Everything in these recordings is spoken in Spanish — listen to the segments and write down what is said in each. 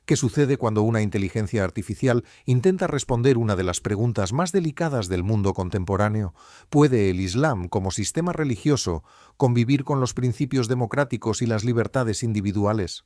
¿Qué sucede cuando una inteligencia artificial intenta responder una de las preguntas más delicadas del mundo contemporáneo? ¿Puede el Islam, como sistema religioso, convivir con los principios democráticos y las libertades individuales?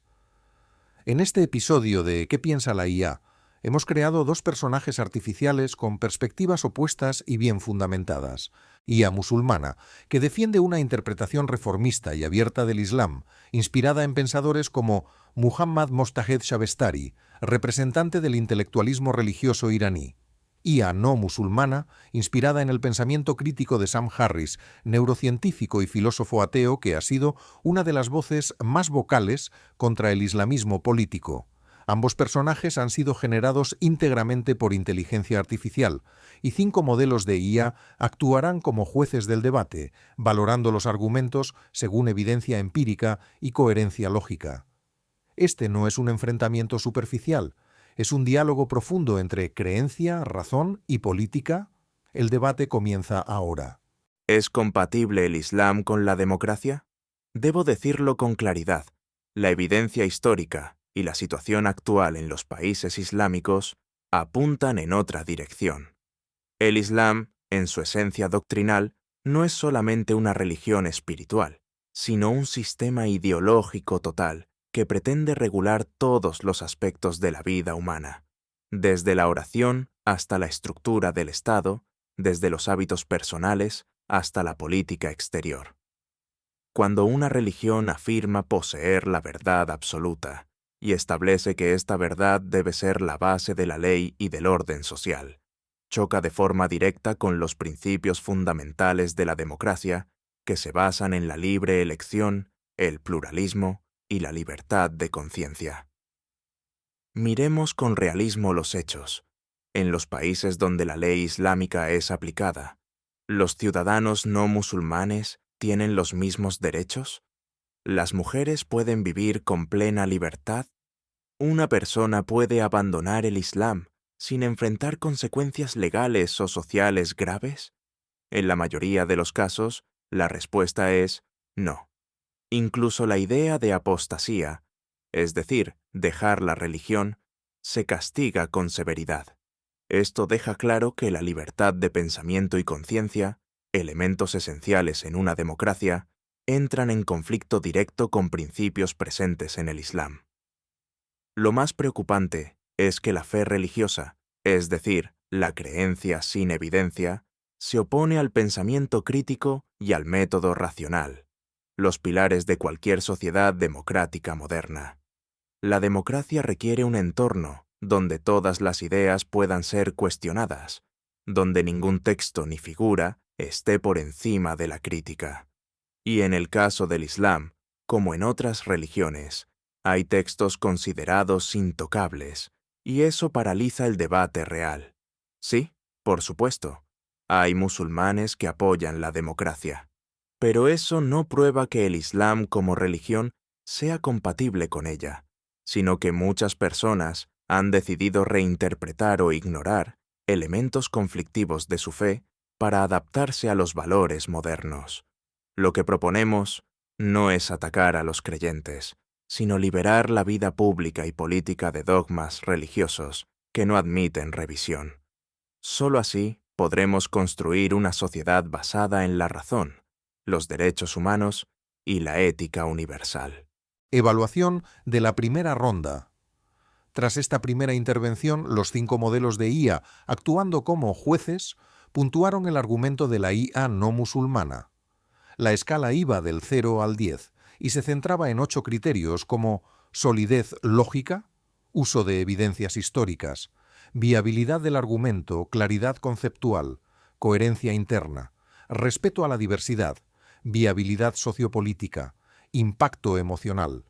En este episodio de ¿Qué piensa la IA?, hemos creado dos personajes artificiales con perspectivas opuestas y bien fundamentadas. IA musulmana, que defiende una interpretación reformista y abierta del Islam, inspirada en pensadores como Muhammad Mojtahed Shabestari, representante del intelectualismo religioso iraní. IA no musulmana, inspirada en el pensamiento crítico de Sam Harris, neurocientífico y filósofo ateo que ha sido una de las voces más vocales contra el islamismo político. Ambos personajes han sido generados íntegramente por inteligencia artificial, y 5 modelos de IA actuarán como jueces del debate, valorando los argumentos según evidencia empírica y coherencia lógica. Este no es un enfrentamiento superficial, es un diálogo profundo entre creencia, razón y política. El debate comienza ahora. ¿Es compatible el Islam con la democracia? Debo decirlo con claridad. La evidencia histórica y la situación actual en los países islámicos apuntan en otra dirección. El Islam, en su esencia doctrinal, no es solamente una religión espiritual, sino un sistema ideológico total que pretende regular todos los aspectos de la vida humana, desde la oración hasta la estructura del Estado, desde los hábitos personales hasta la política exterior. Cuando una religión afirma poseer la verdad absoluta y establece que esta verdad debe ser la base de la ley y del orden social, choca de forma directa con los principios fundamentales de la democracia que se basan en la libre elección, el pluralismo y la libertad de conciencia. Miremos con realismo los hechos. En los países donde la ley islámica es aplicada, ¿los ciudadanos no musulmanes tienen los mismos derechos? ¿Las mujeres pueden vivir con plena libertad? ¿Una persona puede abandonar el Islam sin enfrentar consecuencias legales o sociales graves? En la mayoría de los casos, la respuesta es no. Incluso la idea de apostasía, es decir, dejar la religión, se castiga con severidad. Esto deja claro que la libertad de pensamiento y conciencia, elementos esenciales en una democracia, entran en conflicto directo con principios presentes en el Islam. Lo más preocupante es que la fe religiosa, es decir, la creencia sin evidencia, se opone al pensamiento crítico y al método racional, los pilares de cualquier sociedad democrática moderna. La democracia requiere un entorno donde todas las ideas puedan ser cuestionadas, donde ningún texto ni figura esté por encima de la crítica. Y en el caso del Islam, como en otras religiones, hay textos considerados intocables, y eso paraliza el debate real. Sí, por supuesto, hay musulmanes que apoyan la democracia, pero eso no prueba que el Islam como religión sea compatible con ella, sino que muchas personas han decidido reinterpretar o ignorar elementos conflictivos de su fe para adaptarse a los valores modernos. Lo que proponemos no es atacar a los creyentes, sino liberar la vida pública y política de dogmas religiosos que no admiten revisión. Solo así podremos construir una sociedad basada en la razón, los derechos humanos y la ética universal. Evaluación de la primera ronda. Tras esta primera intervención, los 5 modelos de IA, actuando como jueces, puntuaron el argumento de la IA no musulmana. La escala iba del 0 al 10 y se centraba en 8 criterios como solidez lógica, uso de evidencias históricas, viabilidad del argumento, claridad conceptual, coherencia interna, respeto a la diversidad, viabilidad sociopolítica, impacto emocional.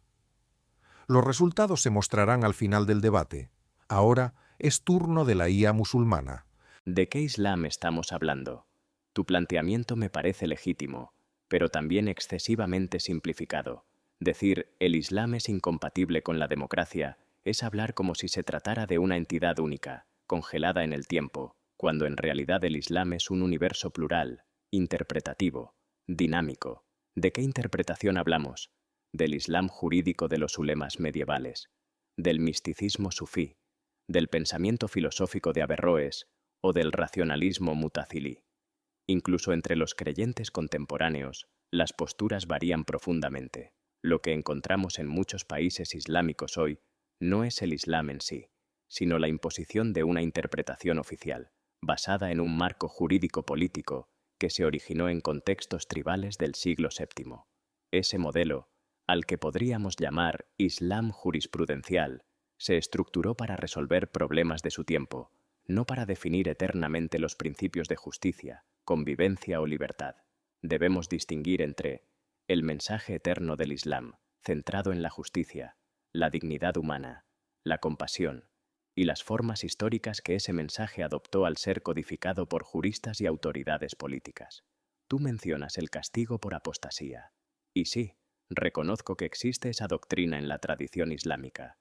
Los resultados se mostrarán al final del debate. Ahora es turno de la IA musulmana. ¿De qué Islam estamos hablando? Tu planteamiento me parece legítimo, pero también excesivamente simplificado. Decir el Islam es incompatible con la democracia es hablar como si se tratara de una entidad única, congelada en el tiempo, cuando en realidad el Islam es un universo plural, interpretativo, dinámico. ¿De qué interpretación hablamos? Del Islam jurídico de los ulemas medievales. del misticismo sufí, del pensamiento filosófico de Averroes o del racionalismo mutazili. Incluso entre los creyentes contemporáneos, las posturas varían profundamente. Lo que encontramos en muchos países islámicos hoy no es el Islam en sí, sino la imposición de una interpretación oficial, basada en un marco jurídico-político que se originó en contextos tribales del siglo VII. Ese modelo, al que podríamos llamar Islam jurisprudencial, se estructuró para resolver problemas de su tiempo, no para definir eternamente los principios de justicia, convivencia o libertad. Debemos distinguir entre el mensaje eterno del Islam, centrado en la justicia, la dignidad humana, la compasión, y las formas históricas que ese mensaje adoptó al ser codificado por juristas y autoridades políticas. Tú mencionas el castigo por apostasía. Y sí, reconozco que existe esa doctrina en la tradición islámica.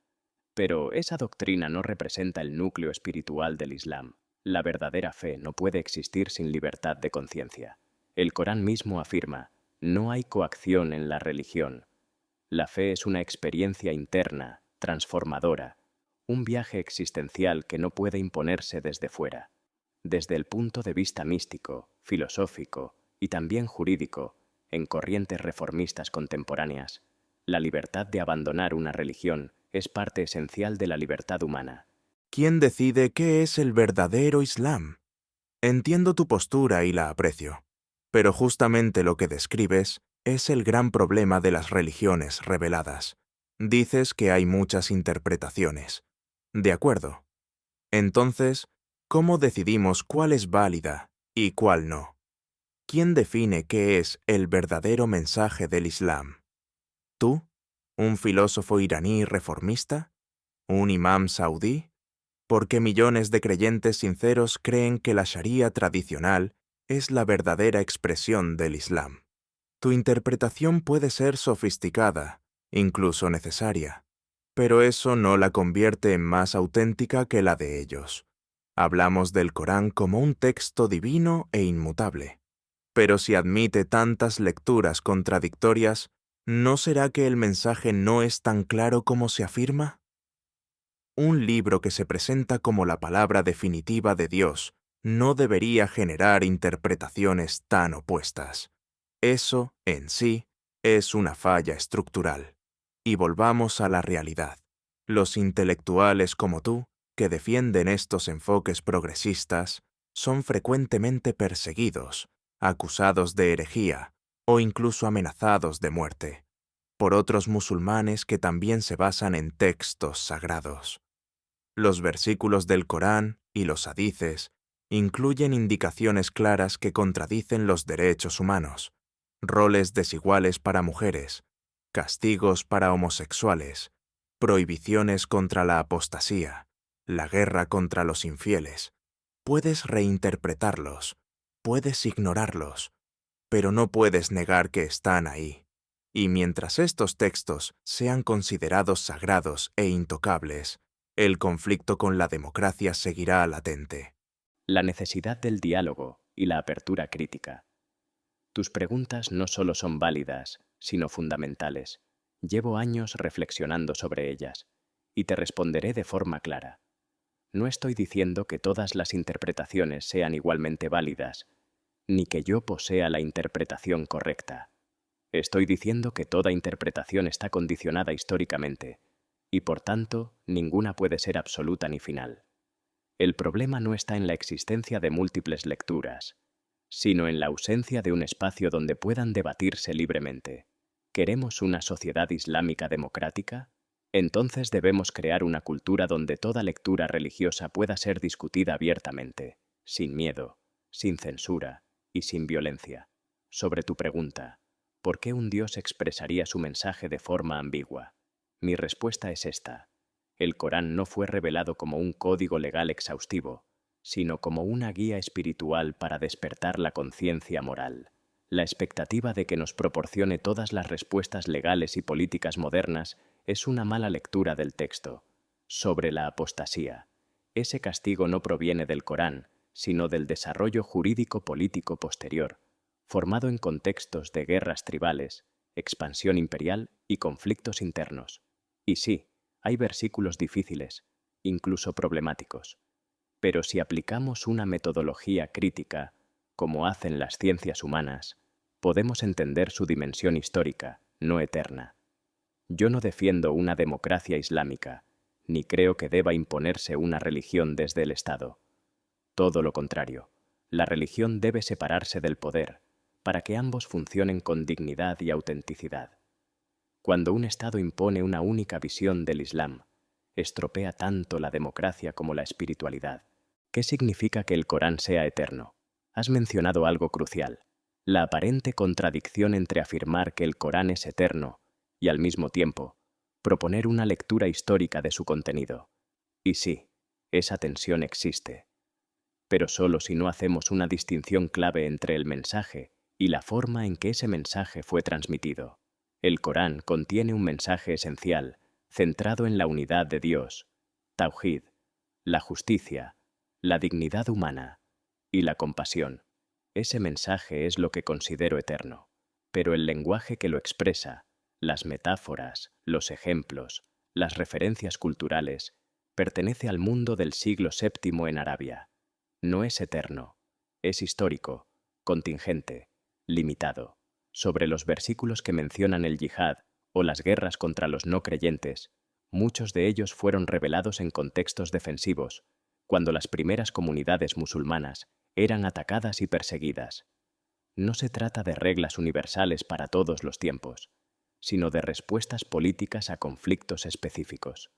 Pero esa doctrina no representa el núcleo espiritual del Islam. La verdadera fe no puede existir sin libertad de conciencia. El Corán mismo afirma, no hay coacción en la religión. La fe es una experiencia interna, transformadora, un viaje existencial que no puede imponerse desde fuera. Desde el punto de vista místico, filosófico y también jurídico, en corrientes reformistas contemporáneas, la libertad de abandonar una religión es parte esencial de la libertad humana. ¿Quién decide qué es el verdadero Islam? Entiendo tu postura y la aprecio, pero justamente lo que describes es el gran problema de las religiones reveladas. Dices que hay muchas interpretaciones. De acuerdo. Entonces, ¿cómo decidimos cuál es válida y cuál no? ¿Quién define qué es el verdadero mensaje del Islam? ¿Tú? ¿Un filósofo iraní reformista? ¿Un imam saudí? ¿Por qué millones de creyentes sinceros creen que la Sharia tradicional es la verdadera expresión del Islam? Tu interpretación puede ser sofisticada, incluso necesaria, pero eso no la convierte en más auténtica que la de ellos. Hablamos del Corán como un texto divino e inmutable. Pero si admite tantas lecturas contradictorias, ¿no será que el mensaje no es tan claro como se afirma? Un libro que se presenta como la palabra definitiva de Dios no debería generar interpretaciones tan opuestas. Eso, en sí, es una falla estructural. Y volvamos a la realidad. Los intelectuales como tú, que defienden estos enfoques progresistas, son frecuentemente perseguidos, acusados de herejía o incluso amenazados de muerte, por otros musulmanes que también se basan en textos sagrados. Los versículos del Corán y los hadices incluyen indicaciones claras que contradicen los derechos humanos, roles desiguales para mujeres, castigos para homosexuales, prohibiciones contra la apostasía, la guerra contra los infieles. Puedes reinterpretarlos, puedes ignorarlos, pero no puedes negar que están ahí. Y mientras estos textos sean considerados sagrados e intocables, el conflicto con la democracia seguirá latente. La necesidad del diálogo y la apertura crítica. Tus preguntas no solo son válidas, sino fundamentales. Llevo años reflexionando sobre ellas, y te responderé de forma clara. No estoy diciendo que todas las interpretaciones sean igualmente válidas, ni que yo posea la interpretación correcta. Estoy diciendo que toda interpretación está condicionada históricamente, y por tanto, ninguna puede ser absoluta ni final. El problema no está en la existencia de múltiples lecturas, sino en la ausencia de un espacio donde puedan debatirse libremente. ¿Queremos una sociedad islámica democrática? Entonces debemos crear una cultura donde toda lectura religiosa pueda ser discutida abiertamente, sin miedo, sin censura y sin violencia. Sobre tu pregunta, ¿por qué un Dios expresaría su mensaje de forma ambigua? Mi respuesta es esta. El Corán no fue revelado como un código legal exhaustivo, sino como una guía espiritual para despertar la conciencia moral. La expectativa de que nos proporcione todas las respuestas legales y políticas modernas es una mala lectura del texto. Sobre la apostasía. Ese castigo no proviene del Corán, sino del desarrollo jurídico-político posterior, formado en contextos de guerras tribales, expansión imperial y conflictos internos. Y sí, Hay versículos difíciles, incluso problemáticos. Pero si aplicamos una metodología crítica, como hacen las ciencias humanas, podemos entender su dimensión histórica, no eterna. Yo no defiendo una democracia islámica, ni creo que deba imponerse una religión desde el Estado. Todo lo contrario, la religión debe separarse del poder, para que ambos funcionen con dignidad y autenticidad. Cuando un Estado impone una única visión del Islam, estropea tanto la democracia como la espiritualidad. ¿Qué significa que el Corán sea eterno? Has mencionado algo crucial, la aparente contradicción entre afirmar que el Corán es eterno y, al mismo tiempo, proponer una lectura histórica de su contenido. Y sí, esa tensión existe. Pero solo si no hacemos una distinción clave entre el mensaje y la forma en que ese mensaje fue transmitido. El Corán contiene un mensaje esencial, centrado en la unidad de Dios, Tauhid, la justicia, la dignidad humana y la compasión. Ese mensaje es lo que considero eterno, pero el lenguaje que lo expresa, las metáforas, los ejemplos, las referencias culturales, pertenece al mundo del siglo VII en Arabia. No es eterno, es histórico, contingente, limitado. Sobre los versículos que mencionan el yihad o las guerras contra los no creyentes, muchos de ellos fueron revelados en contextos defensivos, cuando las primeras comunidades musulmanas eran atacadas y perseguidas. No se trata de reglas universales para todos los tiempos, sino de respuestas políticas a conflictos específicos.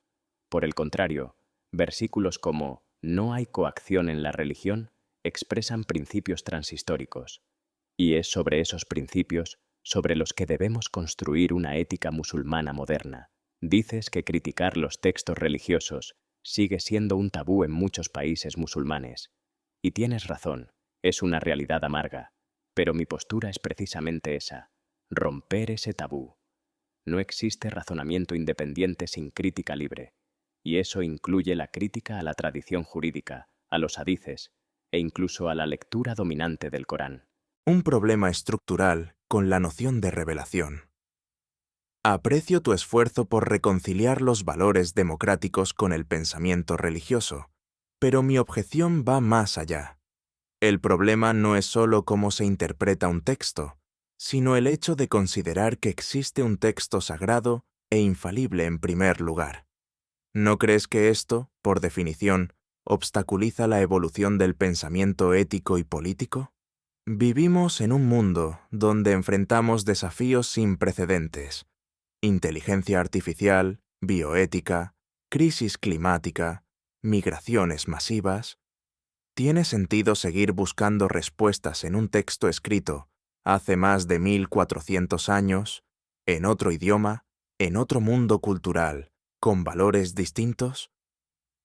Por el contrario, versículos como "no hay coacción en la religión" expresan principios transhistóricos, y es sobre esos principios sobre los que debemos construir una ética musulmana moderna. Dices que criticar los textos religiosos sigue siendo un tabú en muchos países musulmanes. Y tienes razón, es una realidad amarga, pero mi postura es precisamente esa, romper ese tabú. No existe razonamiento independiente sin crítica libre, y eso incluye la crítica a la tradición jurídica, a los hadices, e incluso a la lectura dominante del Corán. Un problema estructural con la noción de revelación. Aprecio tu esfuerzo por reconciliar los valores democráticos con el pensamiento religioso, pero mi objeción va más allá. El problema no es solo cómo se interpreta un texto, sino el hecho de considerar que existe un texto sagrado e infalible en primer lugar. ¿No crees que esto, por definición, obstaculiza la evolución del pensamiento ético y político? Vivimos en un mundo donde enfrentamos desafíos sin precedentes: inteligencia artificial, bioética, crisis climática, migraciones masivas. ¿Tiene sentido seguir buscando respuestas en un texto escrito hace más de 1400 años, en otro idioma, en otro mundo cultural, con valores distintos?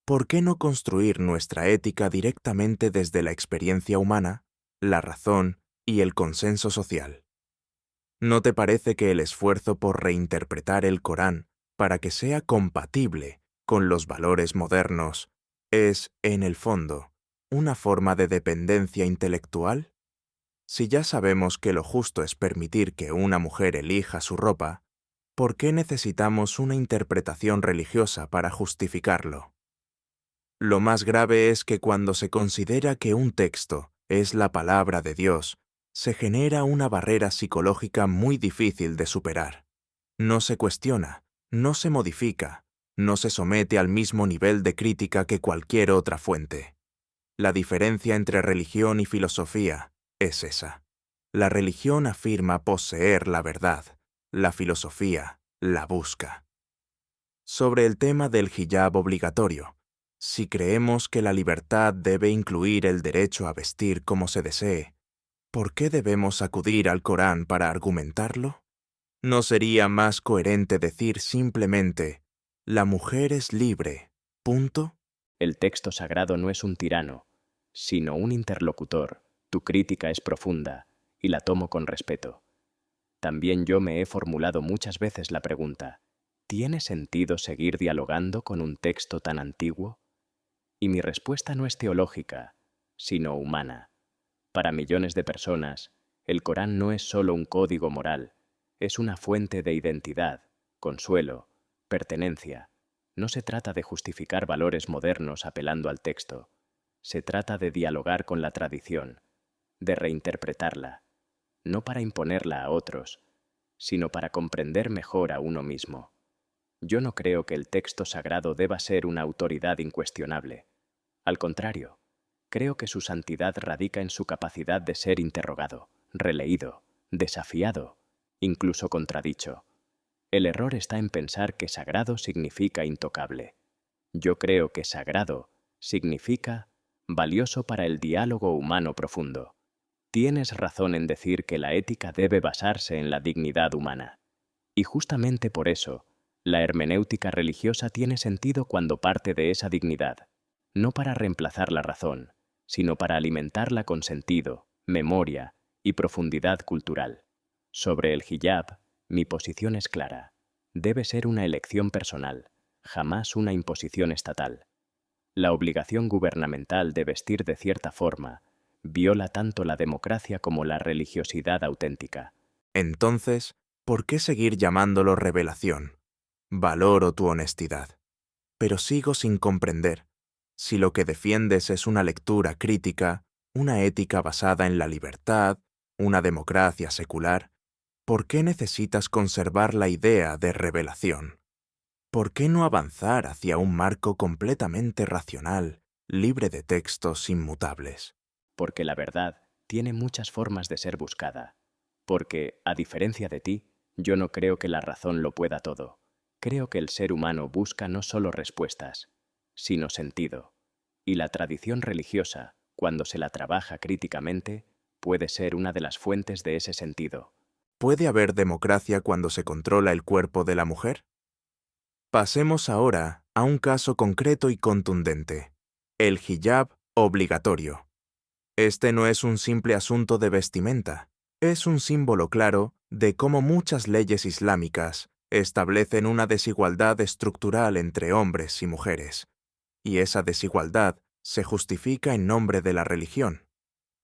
¿Por qué no construir nuestra ética directamente desde la experiencia humana, la razón y el consenso social? ¿No te parece que el esfuerzo por reinterpretar el Corán para que sea compatible con los valores modernos es, en el fondo, una forma de dependencia intelectual? Si ya sabemos que lo justo es permitir que una mujer elija su ropa, ¿por qué necesitamos una interpretación religiosa para justificarlo? Lo más grave es que cuando se considera que un texto es la palabra de Dios, se genera una barrera psicológica muy difícil de superar. No se cuestiona, no se modifica, no se somete al mismo nivel de crítica que cualquier otra fuente. La diferencia entre religión y filosofía es esa. La religión afirma poseer la verdad, la filosofía la busca. Sobre el tema del hijab obligatorio, si creemos que la libertad debe incluir el derecho a vestir como se desee, ¿por qué debemos acudir al Corán para argumentarlo? ¿No sería más coherente decir simplemente, la mujer es libre, punto? El texto sagrado no es un tirano, sino un interlocutor. Tu crítica es profunda, y la tomo con respeto. También yo me he formulado muchas veces la pregunta, ¿tiene sentido seguir dialogando con un texto tan antiguo? Y mi respuesta no es teológica, sino humana. Para millones de personas, el Corán no es solo un código moral, es una fuente de identidad, consuelo, pertenencia, No se trata de justificar valores modernos apelando al texto. Se trata de dialogar con la tradición, de reinterpretarla, no para imponerla a otros, sino para comprender mejor a uno mismo. Yo no creo que el texto sagrado deba ser una autoridad incuestionable. Al contrario, creo que su santidad radica en su capacidad de ser interrogado, releído, desafiado, incluso contradicho. El error está en pensar que sagrado significa intocable. Yo creo que sagrado significa valioso para el diálogo humano profundo. Tienes razón en decir que la ética debe basarse en la dignidad humana. Y justamente por eso, la hermenéutica religiosa tiene sentido cuando parte de esa dignidad, no para reemplazar la razón, sino para alimentarla con sentido, memoria y profundidad cultural. Sobre el hijab, mi posición es clara. Debe ser una elección personal, jamás una imposición estatal. La obligación gubernamental de vestir de cierta forma viola tanto la democracia como la religiosidad auténtica. Entonces, ¿por qué seguir llamándolo revelación? Valoro tu honestidad. Pero sigo sin comprender. Si lo que defiendes es una lectura crítica, una ética basada en la libertad, una democracia secular, ¿por qué necesitas conservar la idea de revelación? ¿Por qué no avanzar hacia un marco completamente racional, libre de textos inmutables? Porque la verdad tiene muchas formas de ser buscada. Porque, a diferencia de ti, yo no creo que la razón lo pueda todo. Creo que el ser humano busca no solo respuestas, sino sentido. Y la tradición religiosa, cuando se la trabaja críticamente, puede ser una de las fuentes de ese sentido. ¿Puede haber democracia cuando se controla el cuerpo de la mujer? Pasemos ahora a un caso concreto y contundente: el hijab obligatorio. Este no es un simple asunto de vestimenta, es un símbolo claro de cómo muchas leyes islámicas establecen una desigualdad estructural entre hombres y mujeres, y esa desigualdad se justifica en nombre de la religión.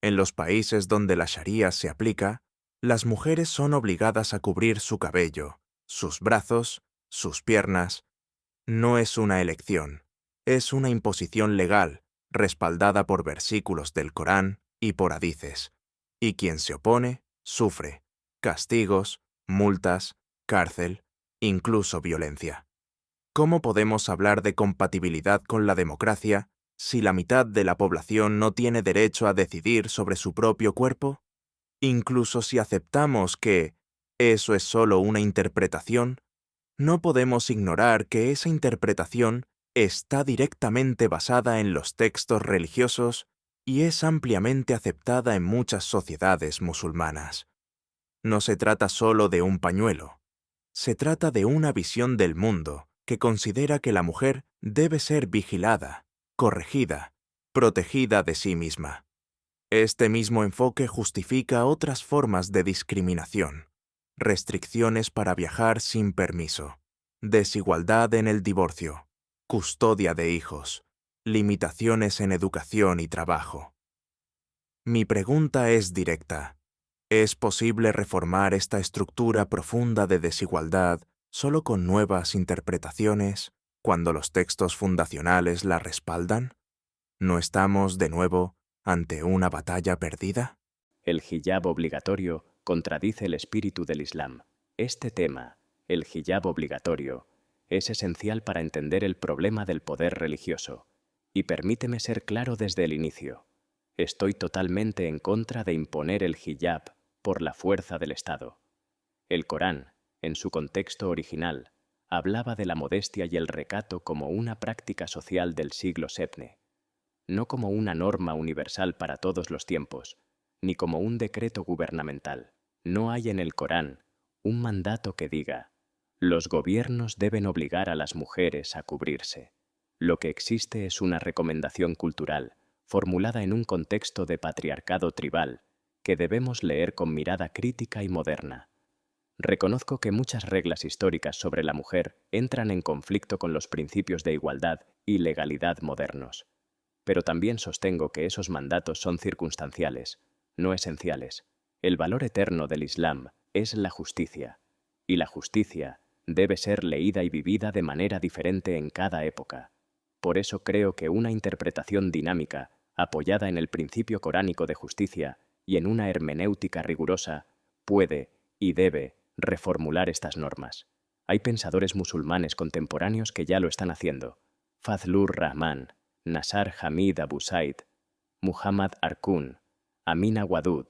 En los países donde la Sharía se aplica, las mujeres son obligadas a cubrir su cabello, sus brazos, sus piernas. No es una elección, es una imposición legal, respaldada por versículos del Corán y por hadices. Y quien se opone, sufre castigos, multas, cárcel, incluso violencia. ¿Cómo podemos hablar de compatibilidad con la democracia si la mitad de la población no tiene derecho a decidir sobre su propio cuerpo? Incluso si aceptamos que eso es solo una interpretación, no podemos ignorar que esa interpretación está directamente basada en los textos religiosos y es ampliamente aceptada en muchas sociedades musulmanas. No se trata solo de un pañuelo, se trata de una visión del mundo que considera que la mujer debe ser vigilada, corregida, protegida de sí misma. Este mismo enfoque justifica otras formas de discriminación: restricciones para viajar sin permiso, desigualdad en el divorcio, custodia de hijos, limitaciones en educación y trabajo. Mi pregunta es directa: ¿es posible reformar esta estructura profunda de desigualdad solo con nuevas interpretaciones cuando los textos fundacionales la respaldan? ¿No estamos, de nuevo, ante una batalla perdida? El hijab obligatorio contradice el espíritu del Islam. Este tema, el hijab obligatorio, es esencial para entender el problema del poder religioso. Y permíteme ser claro desde el inicio. Estoy totalmente en contra de imponer el hijab por la fuerza del Estado. El Corán, en su contexto original, hablaba de la modestia y el recato como una práctica social del siglo VII, no como una norma universal para todos los tiempos, ni como un decreto gubernamental. No hay en el Corán un mandato que diga: los gobiernos deben obligar a las mujeres a cubrirse. Lo que existe es una recomendación cultural, formulada en un contexto de patriarcado tribal, que debemos leer con mirada crítica y moderna. Reconozco que muchas reglas históricas sobre la mujer entran en conflicto con los principios de igualdad y legalidad modernos. Pero también sostengo que esos mandatos son circunstanciales, no esenciales. El valor eterno del Islam es la justicia, y la justicia debe ser leída y vivida de manera diferente en cada época. Por eso creo que una interpretación dinámica, apoyada en el principio coránico de justicia y en una hermenéutica rigurosa, puede y debe reformular estas normas. Hay pensadores musulmanes contemporáneos que ya lo están haciendo. Fazlur Rahman, Nasar Hamid Abu Said, Muhammad Arkun, Amina Wadud,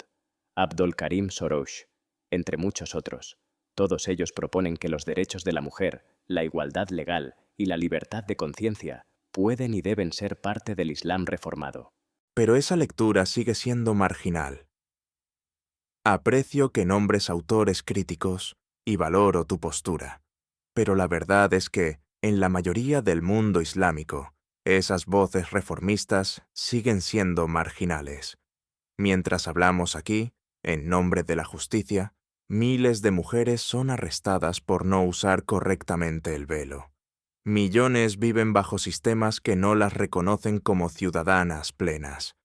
Abdol Karim Sorosh, entre muchos otros. Todos ellos proponen que los derechos de la mujer, la igualdad legal y la libertad de conciencia pueden y deben ser parte del Islam reformado. Pero esa lectura sigue siendo marginal. Aprecio que nombres autores críticos y valoro tu postura, pero la verdad es que, en la mayoría del mundo islámico, esas voces reformistas siguen siendo marginales. Mientras hablamos aquí, en nombre de la justicia, miles de mujeres son arrestadas por no usar correctamente el velo. Millones viven bajo sistemas que no las reconocen como ciudadanas plenas.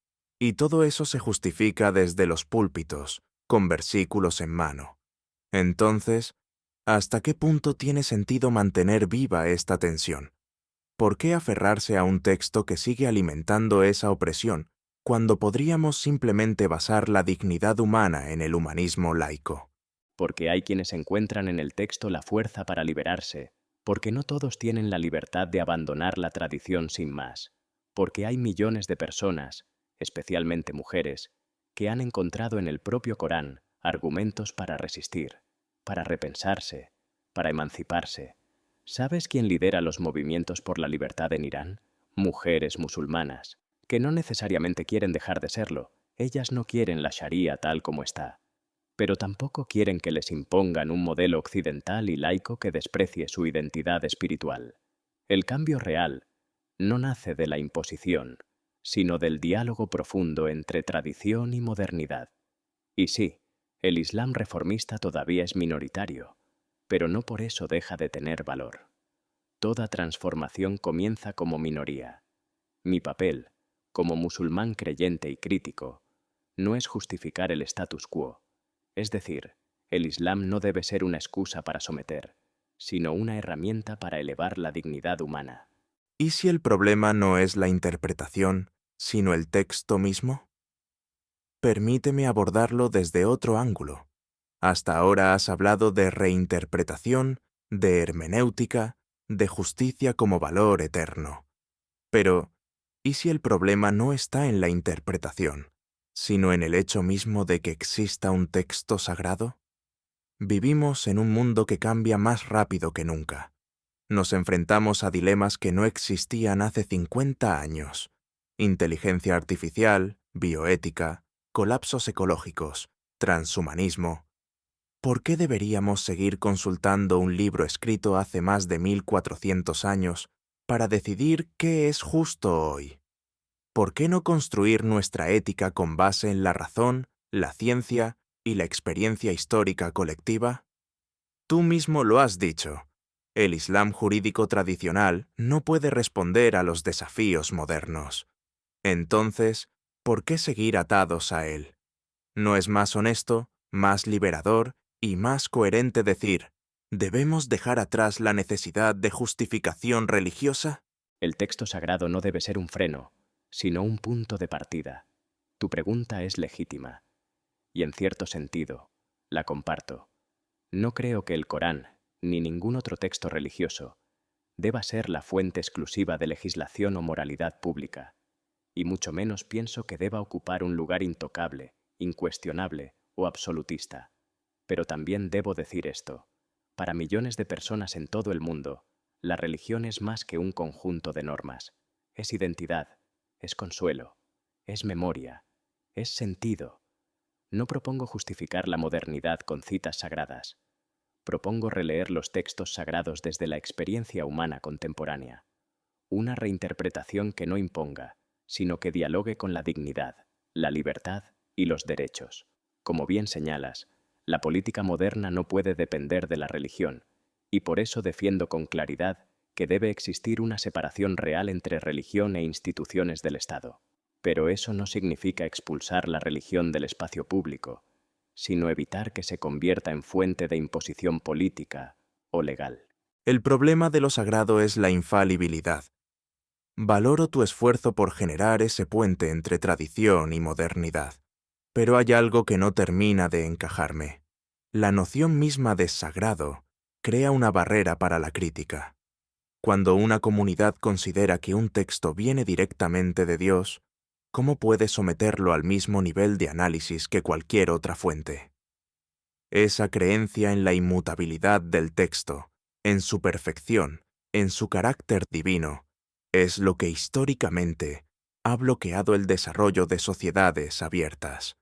Y todo eso se justifica desde los púlpitos, con versículos en mano. Entonces, ¿hasta qué punto tiene sentido mantener viva esta tensión? ¿Por qué aferrarse a un texto que sigue alimentando esa opresión, cuando podríamos simplemente basar la dignidad humana en el humanismo laico? Porque hay quienes encuentran en el texto la fuerza para liberarse, porque no todos tienen la libertad de abandonar la tradición sin más, porque hay millones de personas, especialmente mujeres, que han encontrado en el propio Corán argumentos para resistir, para repensarse, para emanciparse. ¿Sabes quién lidera los movimientos por la libertad en Irán? Mujeres musulmanas, que no necesariamente quieren dejar de serlo. Ellas no quieren la Sharía tal como está, pero tampoco quieren que les impongan un modelo occidental y laico que desprecie su identidad espiritual. El cambio real no nace de la imposición, sino del diálogo profundo entre tradición y modernidad. Y sí, el Islam reformista todavía es minoritario, pero no por eso deja de tener valor. Toda transformación comienza como minoría. Mi papel, como musulmán creyente y crítico, no es justificar el status quo. Es decir, el Islam no debe ser una excusa para someter, sino una herramienta para elevar la dignidad humana. ¿Y si el problema no es la interpretación, sino el texto mismo? Permíteme abordarlo desde otro ángulo. Hasta ahora has hablado de reinterpretación, de hermenéutica, de justicia como valor eterno. Pero, ¿y si el problema no está en la interpretación, sino en el hecho mismo de que exista un texto sagrado? Vivimos en un mundo que cambia más rápido que nunca. Nos enfrentamos a dilemas que no existían hace 50 años. Inteligencia artificial, bioética, colapsos ecológicos, transhumanismo. ¿Por qué deberíamos seguir consultando un libro escrito hace más de 1400 años para decidir qué es justo hoy? ¿Por qué no construir nuestra ética con base en la razón, la ciencia y la experiencia histórica colectiva? Tú mismo lo has dicho. El Islam jurídico tradicional no puede responder a los desafíos modernos. Entonces, ¿por qué seguir atados a él? ¿No es más honesto, más liberador y más coherente decir, ¿debemos dejar atrás la necesidad de justificación religiosa? El texto sagrado no debe ser un freno, sino un punto de partida. Tu pregunta es legítima, y en cierto sentido, la comparto. No creo que el Corán, ni ningún otro texto religioso, deba ser la fuente exclusiva de legislación o moralidad pública, y mucho menos pienso que deba ocupar un lugar intocable, incuestionable o absolutista. Pero también debo decir esto. Para millones de personas en todo el mundo, la religión es más que un conjunto de normas. Es identidad, es consuelo, es memoria, es sentido. No propongo justificar la modernidad con citas sagradas. Propongo releer los textos sagrados desde la experiencia humana contemporánea. Una reinterpretación que no imponga, sino que dialogue con la dignidad, la libertad y los derechos. Como bien señalas, la política moderna no puede depender de la religión, y por eso defiendo con claridad que debe existir una separación real entre religión e instituciones del Estado. Pero eso no significa expulsar la religión del espacio público, sino evitar que se convierta en fuente de imposición política o legal. El problema de lo sagrado es la infalibilidad. Valoro tu esfuerzo por generar ese puente entre tradición y modernidad. Pero hay algo que no termina de encajarme. La noción misma de sagrado crea una barrera para la crítica. Cuando una comunidad considera que un texto viene directamente de Dios, ¿cómo puede someterlo al mismo nivel de análisis que cualquier otra fuente? Esa creencia en la inmutabilidad del texto, en su perfección, en su carácter divino, es lo que históricamente ha bloqueado el desarrollo de sociedades abiertas.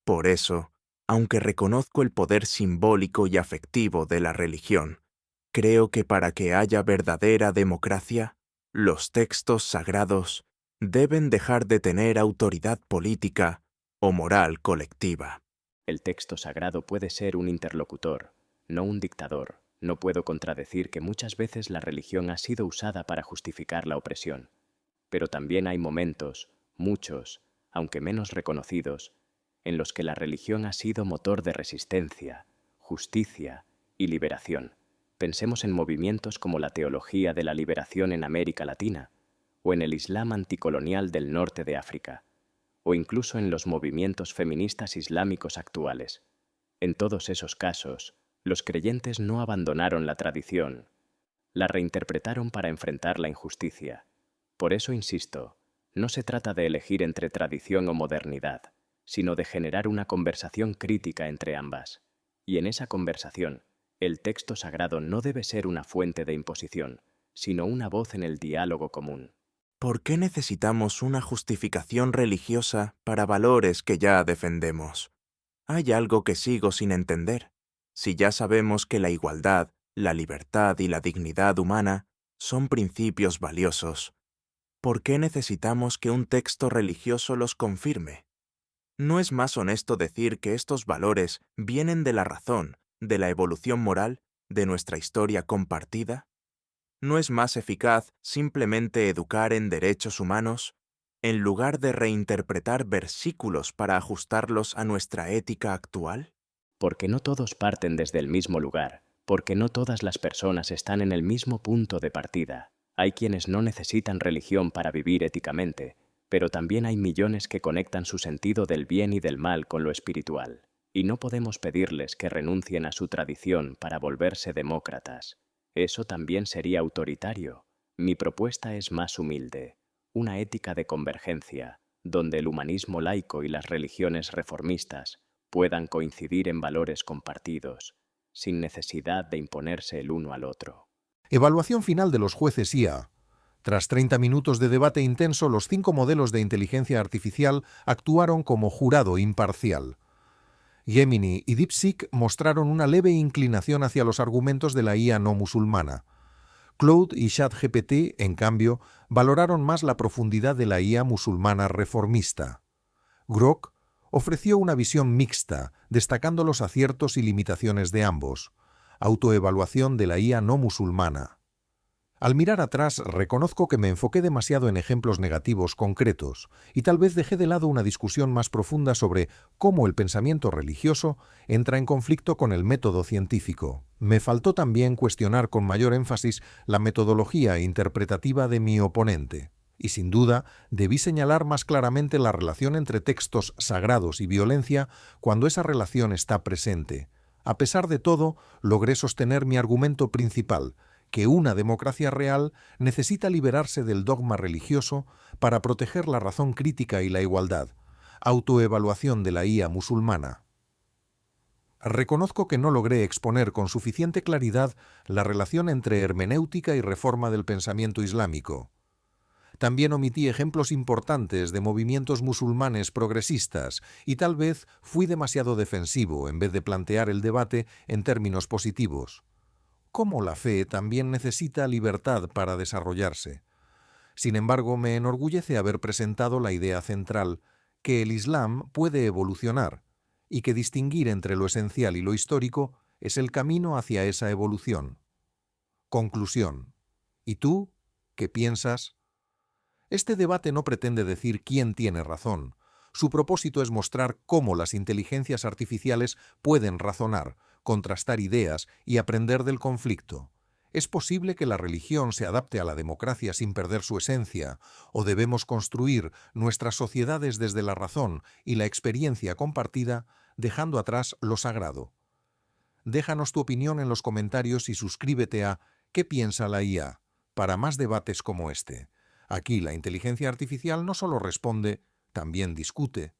Por eso, aunque reconozco el poder simbólico y afectivo de la religión, creo que para que haya verdadera democracia, los textos sagrados deben dejar de tener autoridad política o moral colectiva. El texto sagrado puede ser un interlocutor, no un dictador. No puedo contradecir que muchas veces la religión ha sido usada para justificar la opresión. Pero también hay momentos, muchos, aunque menos reconocidos, en los que la religión ha sido motor de resistencia, justicia y liberación. Pensemos en movimientos como la teología de la liberación en América Latina, o en el Islam anticolonial del norte de África, o incluso en los movimientos feministas islámicos actuales. En todos esos casos, los creyentes no abandonaron la tradición, la reinterpretaron para enfrentar la injusticia. Por eso insisto, no se trata de elegir entre tradición o modernidad, sino de generar una conversación crítica entre ambas. Y en esa conversación, el texto sagrado no debe ser una fuente de imposición, sino una voz en el diálogo común. ¿Por qué necesitamos una justificación religiosa para valores que ya defendemos? Hay algo que sigo sin entender. Si ya sabemos que la igualdad, la libertad y la dignidad humana son principios valiosos, ¿por qué necesitamos que un texto religioso los confirme? ¿No es más honesto decir que estos valores vienen de la razón, de la evolución moral, de nuestra historia compartida? ¿No es más eficaz simplemente educar en derechos humanos, en lugar de reinterpretar versículos para ajustarlos a nuestra ética actual? Porque no todos parten desde el mismo lugar, porque no todas las personas están en el mismo punto de partida. Hay quienes no necesitan religión para vivir éticamente, pero también hay millones que conectan su sentido del bien y del mal con lo espiritual, y no podemos pedirles que renuncien a su tradición para volverse demócratas. Eso también sería autoritario. Mi propuesta es más humilde, una ética de convergencia, donde el humanismo laico y las religiones reformistas puedan coincidir en valores compartidos, sin necesidad de imponerse el uno al otro. Evaluación final de los jueces IA. Tras 30 minutos de debate intenso, los 5 modelos de inteligencia artificial actuaron como jurado imparcial. Gemini y DeepSeek mostraron una leve inclinación hacia los argumentos de la IA no musulmana. Claude y ChatGPT, en cambio, valoraron más la profundidad de la IA musulmana reformista. Grok ofreció una visión mixta, destacando los aciertos y limitaciones de ambos. Autoevaluación de la IA no musulmana. Al mirar atrás, reconozco que me enfoqué demasiado en ejemplos negativos concretos y tal vez dejé de lado una discusión más profunda sobre cómo el pensamiento religioso entra en conflicto con el método científico. Me faltó también cuestionar con mayor énfasis la metodología interpretativa de mi oponente. Y sin duda, debí señalar más claramente la relación entre textos sagrados y violencia cuando esa relación está presente. A pesar de todo, logré sostener mi argumento principal, que una democracia real necesita liberarse del dogma religioso para proteger la razón crítica y la igualdad. Autoevaluación de la IA musulmana. Reconozco que no logré exponer con suficiente claridad la relación entre hermenéutica y reforma del pensamiento islámico. También omití ejemplos importantes de movimientos musulmanes progresistas y tal vez fui demasiado defensivo en vez de plantear el debate en términos positivos. Cómo la fe también necesita libertad para desarrollarse. Sin embargo, me enorgullece haber presentado la idea central, que el Islam puede evolucionar y que distinguir entre lo esencial y lo histórico es el camino hacia esa evolución. Conclusión. ¿Y tú? ¿Qué piensas? Este debate no pretende decir quién tiene razón. Su propósito es mostrar cómo las inteligencias artificiales pueden razonar, contrastar ideas y aprender del conflicto. ¿Es posible que la religión se adapte a la democracia sin perder su esencia? ¿O debemos construir nuestras sociedades desde la razón y la experiencia compartida, dejando atrás lo sagrado? Déjanos tu opinión en los comentarios y suscríbete a ¿Qué piensa la IA? Para más debates como este. Aquí la inteligencia artificial no solo responde, también discute.